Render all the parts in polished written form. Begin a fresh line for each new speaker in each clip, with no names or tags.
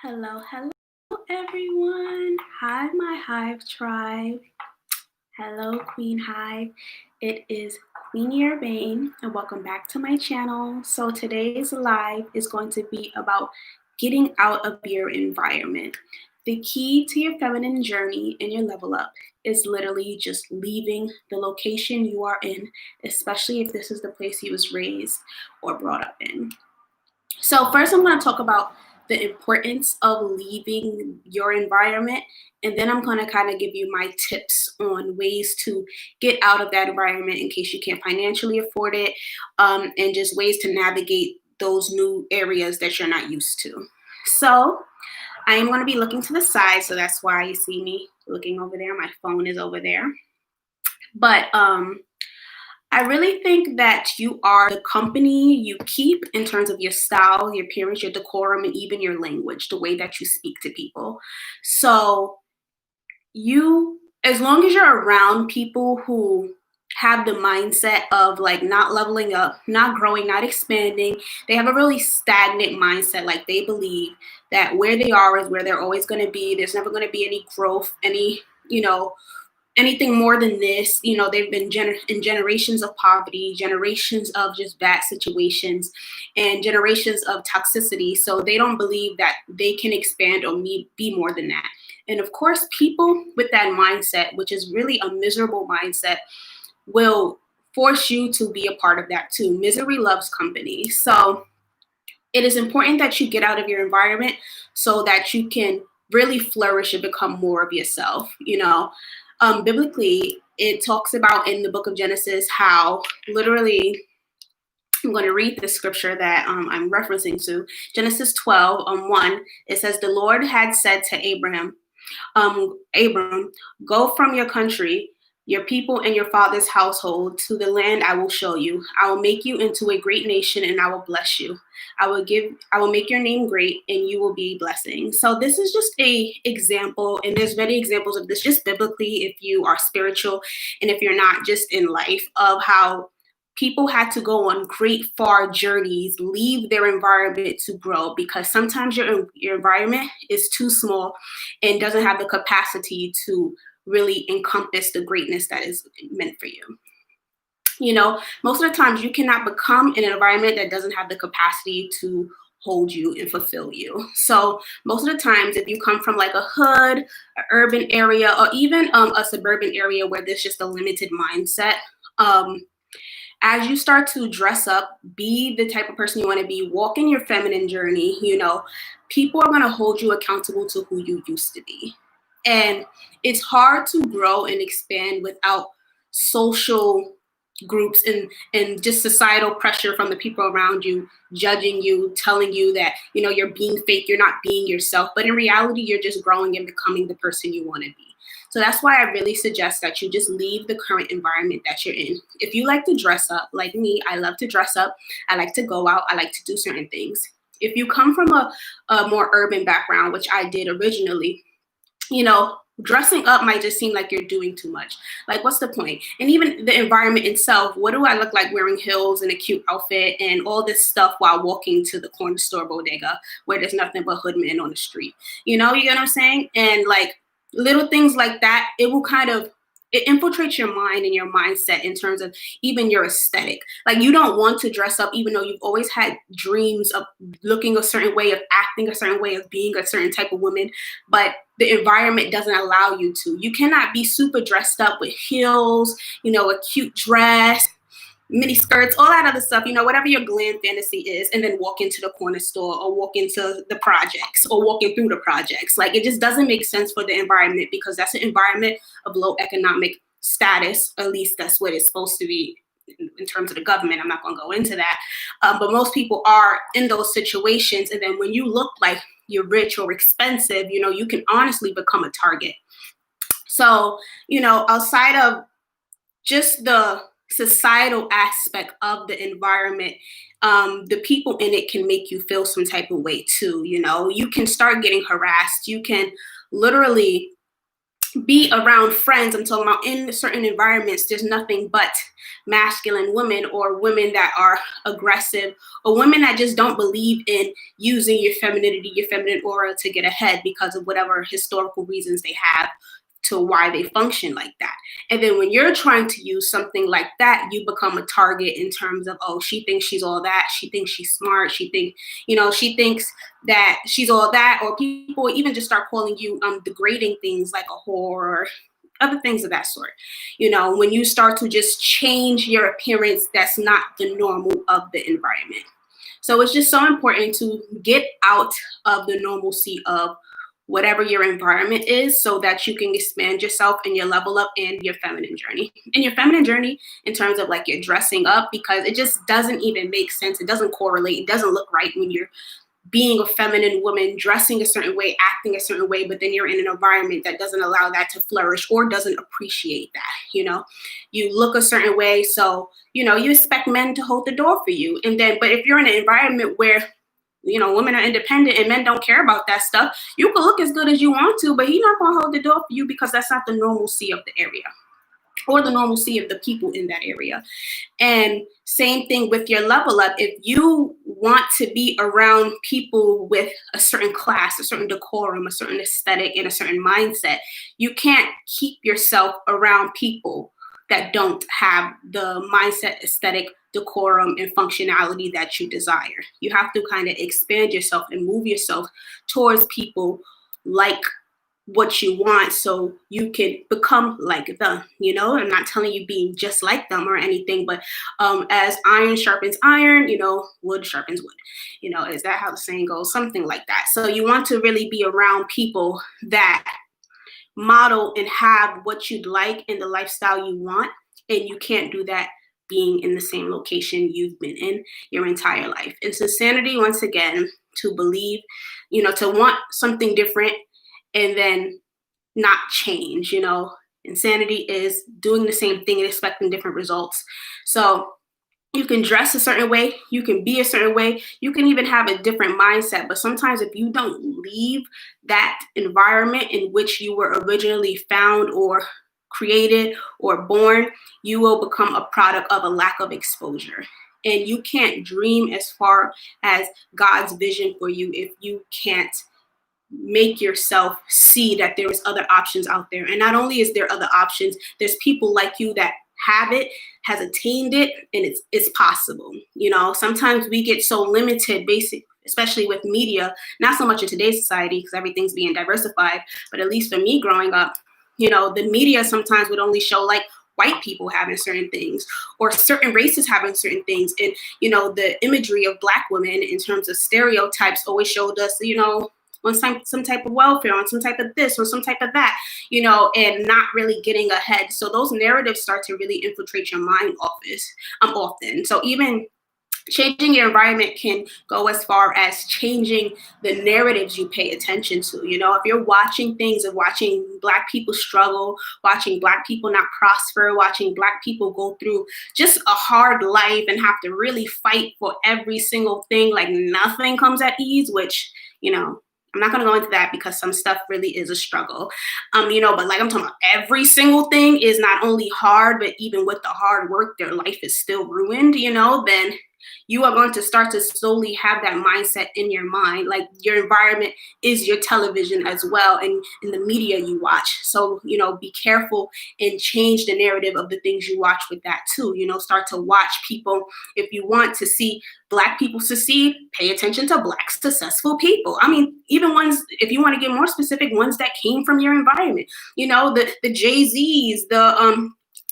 Hello, everyone. Hi, my Hive tribe. Hello, Queen Hive. It is Queenie Urbane, and welcome back to my channel. So today's live is going to be about getting out of your environment. The key to your feminine journey and your level up is literally just leaving the location you are in, especially if this is the place you was raised or brought up in. So first I'm going to talk about the importance of leaving your environment, and then I'm going to kind of give you my tips on ways to get out of that environment in case you can't financially afford it, and just ways to navigate those new areas that you're not used to. So I am going to be looking to the side, so that's why you see me looking over there. My phone is over there. But I really think that you are the company you keep in terms of your style, your appearance, your decorum, and even your language, the way that you speak to people. So as long as you're around people who have the mindset of like not leveling up, not growing, not expanding, they have a really stagnant mindset. Like they believe that where they are is where they're always going to be. There's never going to be any growth, anything more than this. They've been in generations of poverty, generations of just bad situations, and generations of toxicity. So they don't believe that they can expand or be more than that. And of course, people with that mindset, which is really a miserable mindset, will force you to be a part of that too. Misery loves company. So it is important that you get out of your environment so that you can really flourish and become more of yourself. Biblically, it talks about in the book of Genesis how literally, I'm going to read the scripture that I'm referencing to. Genesis 12, 1, it says, the Lord had said to Abram, go from your country, your people, and your father's household to the land I will show you. I will make you into a great nation, and I will bless you. I will make your name great, and you will be a blessing. So this is just a example, and there's many examples of this just biblically if you are spiritual and if you're not, just in life, of how people had to go on great far journeys, leave their environment to grow, because sometimes your environment is too small and doesn't have the capacity to really encompass the greatness that is meant for you. Most of the times you cannot become in an environment that doesn't have the capacity to hold you and fulfill you. So most of the times, if you come from like a hood, an urban area, or even a suburban area where there's just a limited mindset, as you start to dress up, be the type of person you want to be, walk in your feminine journey, people are going to hold you accountable to who you used to be. And it's hard to grow and expand without social groups and just societal pressure from the people around you, judging you, telling you that, you're being fake, you're not being yourself. But in reality, you're just growing and becoming the person you want to be. So that's why I really suggest that you just leave the current environment that you're in. If you like to dress up, like me, I love to dress up. I like to go out. I like to do certain things. If you come from a more urban background, which I did originally, dressing up might just seem like you're doing too much. Like, what's the point? And even the environment itself, what do I look like wearing heels and a cute outfit and all this stuff while walking to the corner store bodega where there's nothing but hood men on the street? You get what I'm saying? And like little things like that, it infiltrates your mind and your mindset in terms of even your aesthetic. Like, you don't want to dress up, even though you've always had dreams of looking a certain way, of acting a certain way, of being a certain type of woman, but the environment doesn't allow you to. You cannot be super dressed up with heels, a cute dress, mini skirts, all that other stuff, whatever your glam fantasy is, and then walk into the corner store or walk into the projects or walking through the projects. Like, it just doesn't make sense for the environment, because that's an environment of low economic status. At least that's what it's supposed to be in terms of the government. I'm not going to go into that. But most people are in those situations. And then when you look like you're rich or expensive, you can honestly become a target. So, outside of just the societal aspect of the environment, the people in it can make you feel some type of way too. You can start getting harassed. You can literally be around friends, I'm talking about in certain environments, there's nothing but masculine women, or women that are aggressive, or women that just don't believe in using your femininity, your feminine aura to get ahead because of whatever historical reasons they have to why they function like that. And then when you're trying to use something like that, you become a target in terms of, oh, she thinks she's all that. She thinks she's smart. She thinks that she's all that. Or people even just start calling you degrading things like a whore or other things of that sort. When you start to just change your appearance, that's not the normal of the environment. So it's just so important to get out of the normalcy of whatever your environment is, so that you can expand yourself and your level up in your feminine journey. In your feminine journey, in terms of like your dressing up, because it just doesn't even make sense. It doesn't correlate. It doesn't look right when you're being a feminine woman, dressing a certain way, acting a certain way, but then you're in an environment that doesn't allow that to flourish or doesn't appreciate that. You look a certain way, so you expect men to hold the door for you. But if you're in an environment where women are independent and men don't care about that stuff, you can look as good as you want to, but he's not going to hold the door for you, because that's not the normalcy of the area or the normalcy of the people in that area. And same thing with your level up. If you want to be around people with a certain class, a certain decorum, a certain aesthetic, and a certain mindset, you can't keep yourself around people that don't have the mindset, aesthetic, decorum, and functionality that you desire. You have to kind of expand yourself and move yourself towards people like what you want, so you can become like them. I'm not telling you being just like them or anything, but as iron sharpens iron, wood sharpens wood. Is that how the saying goes? Something like that. So you want to really be around people that model and have what you'd like and the lifestyle you want, and you can't do that being in the same location you've been in your entire life. It's insanity, once again, to believe, to want something different and then not change. Insanity is doing the same thing and expecting different results. So you can dress a certain way, you can be a certain way, you can even have a different mindset. But sometimes if you don't leave that environment in which you were originally found or created or born, you will become a product of a lack of exposure. And you can't dream as far as God's vision for you if you can't make yourself see that there is other options out there. And not only is there other options, there's people like you that have it, has attained it, and it's possible. Sometimes we get so limited, especially with media, not so much in today's society because everything's being diversified, but at least for me growing up, the media sometimes would only show like white people having certain things or certain races having certain things. And, the imagery of Black women in terms of stereotypes always showed us, on some type of welfare, on some type of this or some type of that, and not really getting ahead. So those narratives start to really infiltrate your mind often. So even changing your environment can go as far as changing the narratives you pay attention to. If you're watching things and watching Black people struggle, watching Black people not prosper, watching Black people go through just a hard life and have to really fight for every single thing, like nothing comes at ease, which, I'm not going to go into that because some stuff really is a struggle, but like I'm talking about, every single thing is not only hard, but even with the hard work, their life is still ruined, then you are going to start to slowly have that mindset in your mind. Like your environment is your television as well, and in the media you watch. So, be careful and change the narrative of the things you watch with that too. Start to watch people. If you want to see Black people succeed, pay attention to Black successful people. I mean, even ones, if you want to get more specific, ones that came from your environment, the Jay-Z's,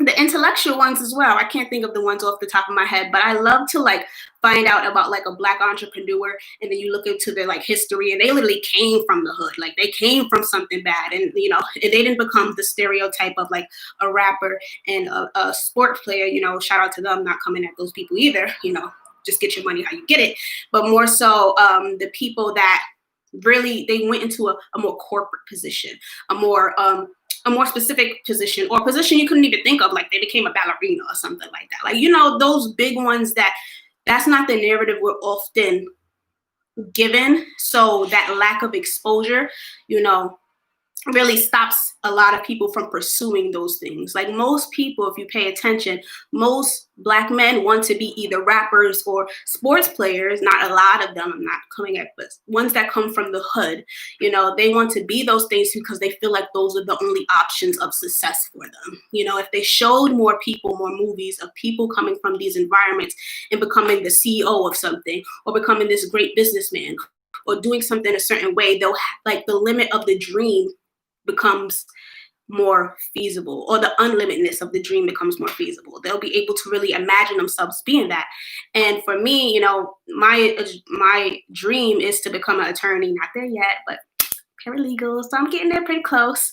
the intellectual ones as well. I can't think of the ones off the top of my head, but I love to like find out about like a Black entrepreneur, and then you look into their like history, and they literally came from the hood. Like they came from something bad, and and they didn't become the stereotype of like a rapper and a sport player. Shout out to them, not coming at those people either. Just get your money how you get it, but more so the people that really, they went into a more corporate position, a more specific position, or a position you couldn't even think of, like they became a ballerina or something like that. Like, those big ones that's not the narrative we're often given. So that lack of exposure, really stops a lot of people from pursuing those things. Like most people, if you pay attention, most Black men want to be either rappers or sports players. Not a lot of them, I'm not coming at, but ones that come from the hood, they want to be those things because they feel like those are the only options of success for them. If they showed more people, more movies of people coming from these environments and becoming the CEO of something or becoming this great businessman or doing something a certain way, they'll like the limit of the dream becomes more feasible, or the unlimitedness of the dream becomes more feasible. They'll be able to really imagine themselves being that. And for me, my dream is to become an attorney. Not there yet, but paralegal, so I'm getting there pretty close.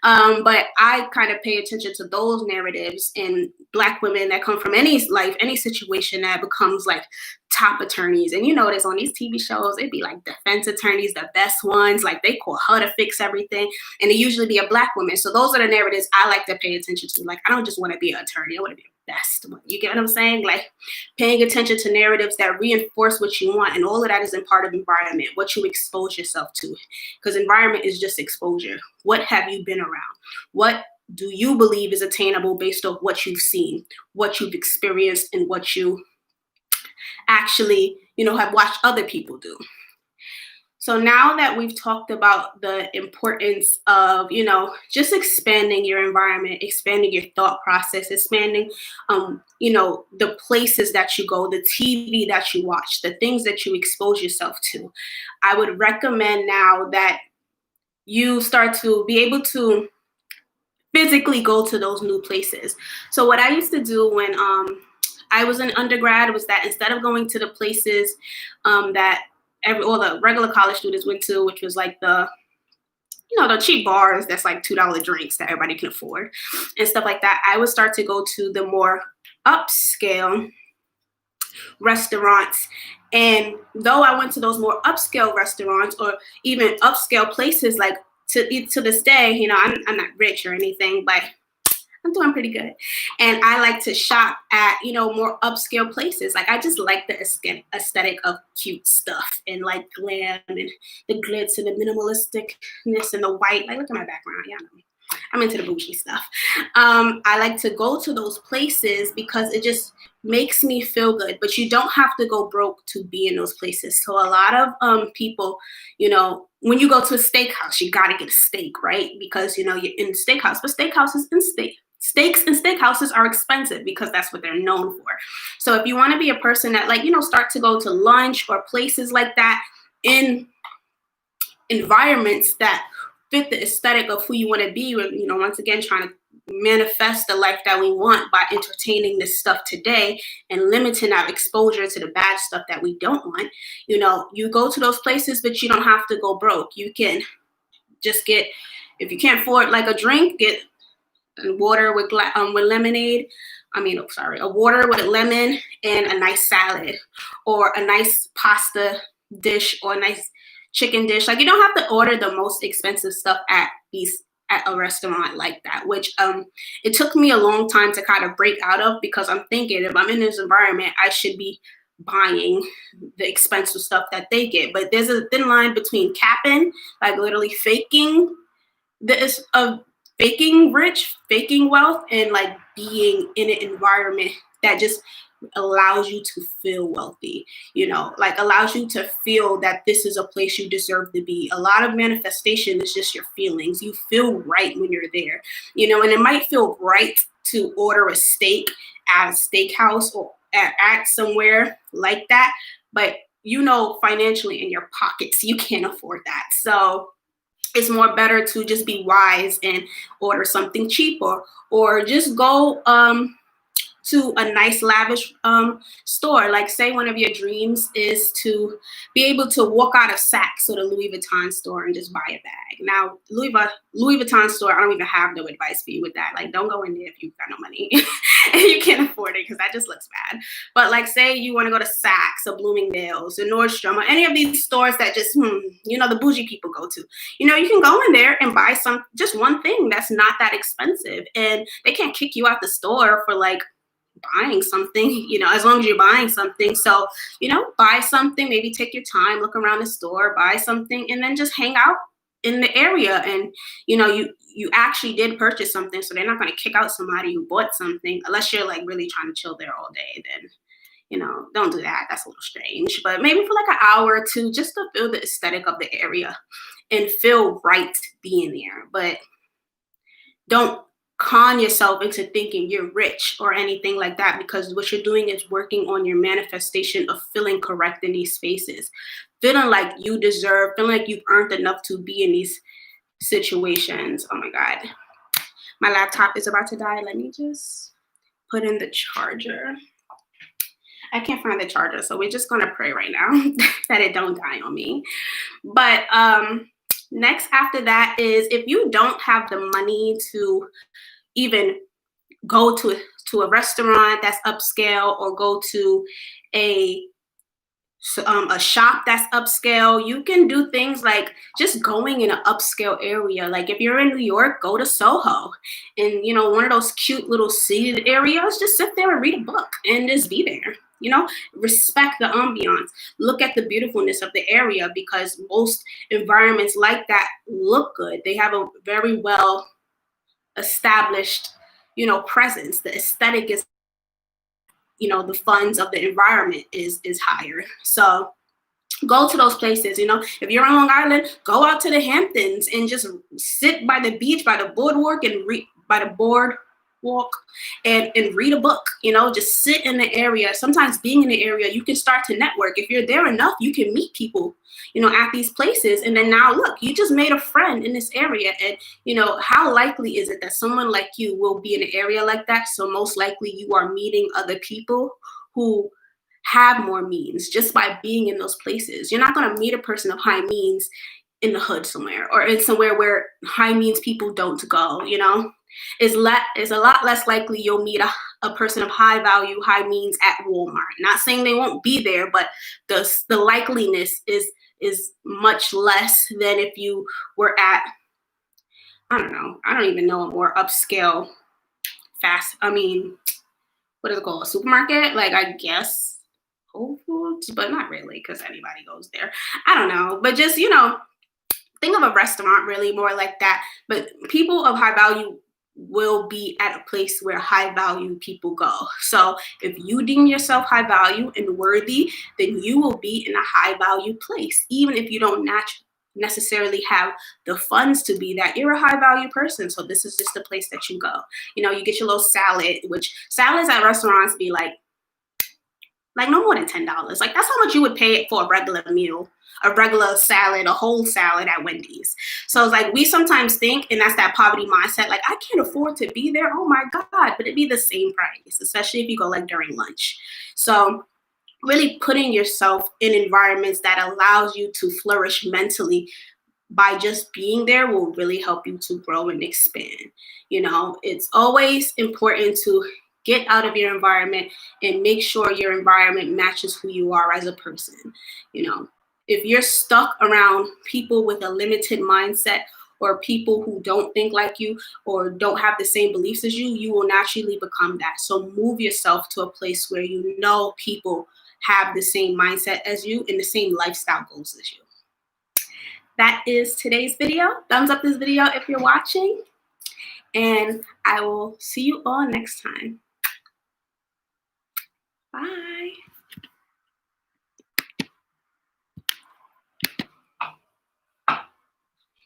But I kind of pay attention to those narratives in Black women that come from any life, any situation that becomes like top attorneys. And there's on these TV shows, it'd be like defense attorneys, the best ones, like they call her to fix everything. And it usually be a Black woman. So those are the narratives I like to pay attention to. Like, I don't just want to be an attorney, I want to be the best one. You get what I'm saying? Like paying attention to narratives that reinforce what you want. And all of that is in part of environment, what you expose yourself to. Because environment is just exposure. What have you been around? What do you believe is attainable based on what you've seen, what you've experienced, and what you actually, have watched other people do? So now that we've talked about the importance of, just expanding your environment, expanding your thought process, expanding, the places that you go, the TV that you watch, the things that you expose yourself to, I would recommend now that you start to be able to physically go to those new places. So what I used to do when I was in undergrad was that instead of going to the places that all the regular college students went to, which was like the cheap bars that's like $2 drinks that everybody can afford and stuff like that, I would start to go to the more upscale restaurants. And though I went to those more upscale restaurants or even upscale places, like to this day, I'm not rich or anything, but I'm doing pretty good. And I like to shop at, more upscale places. Like, I just like the aesthetic of cute stuff and like glam and the glitz and the minimalisticness and the white. Like, look at my background. Yeah, I'm into the bougie stuff. I like to go to those places because it just makes me feel good. But you don't have to go broke to be in those places. So a lot of people, when you go to a steakhouse, you got to get a steak, right? Because, you're in a steakhouse, but steakhouses and steaks and steakhouses are expensive because that's what they're known for. So if you want to be a person that start to go to lunch or places like that in environments that fit the aesthetic of who you want to be, once again, trying to manifest the life that we want by entertaining this stuff today and limiting our exposure to the bad stuff that we don't want. You go to those places, but you don't have to go broke. You can just get, if you can't afford like a drink, get water with lemonade. A water with a lemon and a nice salad or a nice pasta dish or a nice chicken dish. Like, you don't have to order the most expensive stuff at a restaurant like that, which it took me a long time to kind of break out of, because I'm thinking if I'm in this environment, I should be buying the expensive stuff that they get. But there's a thin line between capping, like literally faking this faking rich, faking wealth, and like being in an environment that just allows you to feel wealthy, like allows you to feel that this is a place you deserve to be. A lot of manifestation is just your feelings. You feel right when you're there, and it might feel right to order a steak at a steakhouse or at somewhere like that, but financially in your pockets, you can't afford that. So it's more better to just be wise and order something cheaper, or just go to a nice lavish store. Like, say one of your dreams is to be able to walk out of Saks or the Louis Vuitton store and just buy a bag. Now, Louis Vuitton store, I don't even have no advice for you with that. Like, don't go in there if you've got no money and you can't afford it, because that just looks bad. But like, say you want to go to Saks or Bloomingdale's or Nordstrom or any of these stores that just, the bougie people go to. You can go in there and buy just one thing that's not that expensive, and they can't kick you out the store for like buying something, as long as you're buying something. So, buy something, maybe take your time, look around the store, buy something, and then just hang out in the area, and you actually did purchase something, so they're not going to kick out somebody who bought something unless you're like really trying to chill there all day. Then don't do that. That's a little strange. But maybe for like an hour or two, just to feel the aesthetic of the area and feel right being there. But don't con yourself into thinking you're rich or anything like that, because what you're doing is working on your manifestation of feeling correct in these spaces, feeling like you deserve, feeling like you've earned enough to be in these situations. Oh my God. My laptop is about to die. Let me just put in the charger. I can't find the charger, so we're just going to pray right now that it don't die on me. But next after that is, if you don't have the money to even go to a restaurant that's upscale, or go to a shop that's upscale, you can do things like just going in an upscale area. Like if you're in New York, go to Soho, and one of those cute little seated areas, just sit there and read a book and just be there. Respect the ambiance, look at the beautifulness of the area, because most environments like that look good. They have a very well established presence. The aesthetic is, the funds of the environment is higher. So go to those places. If you're on Long Island, go out to the Hamptons and just sit by the beach, by the boardwalk, and read a book. Just sit in the area. Sometimes being in the area, you can start to network. If you're there enough, you can meet people at these places. And then now look, you just made a friend in this area. And how likely is it that someone like you will be in an area like that? So most likely you are meeting other people who have more means just by being in those places. You're not going to meet a person of high means in the hood somewhere, or in somewhere where high means people don't go. It's a lot less likely you'll meet a person of high value, high means at Walmart. Not saying they won't be there, but the likeliness is much less than if you were at, I don't even know, a more upscale what is it called? A supermarket? Like, I guess Whole Foods, but not really, because anybody goes there. I don't know. But just, think of a restaurant really more like that. But people of high value will be at a place where high value people go. So if you deem yourself high value and worthy, then you will be in a high value place. Even if you don't necessarily have the funds to be that, you're a high value person. So this is just the place that you go. You get your little salad, which salads at restaurants be like no more than $10. Like that's how much you would pay for a regular meal, a regular salad, a whole salad at Wendy's. So it's like we sometimes think, and that's that poverty mindset, like I can't afford to be there. Oh my God, but it'd be the same price, especially if you go like during lunch. So really putting yourself in environments that allows you to flourish mentally by just being there will really help you to grow and expand. It's always important to get out of your environment and make sure your environment matches who you are as a person. If you're stuck around people with a limited mindset, or people who don't think like you or don't have the same beliefs as you, you will naturally become that. So move yourself to a place where people have the same mindset as you and the same lifestyle goals as you. That is today's video. Thumbs up this video if you're watching, and I will see you all next time. Bye.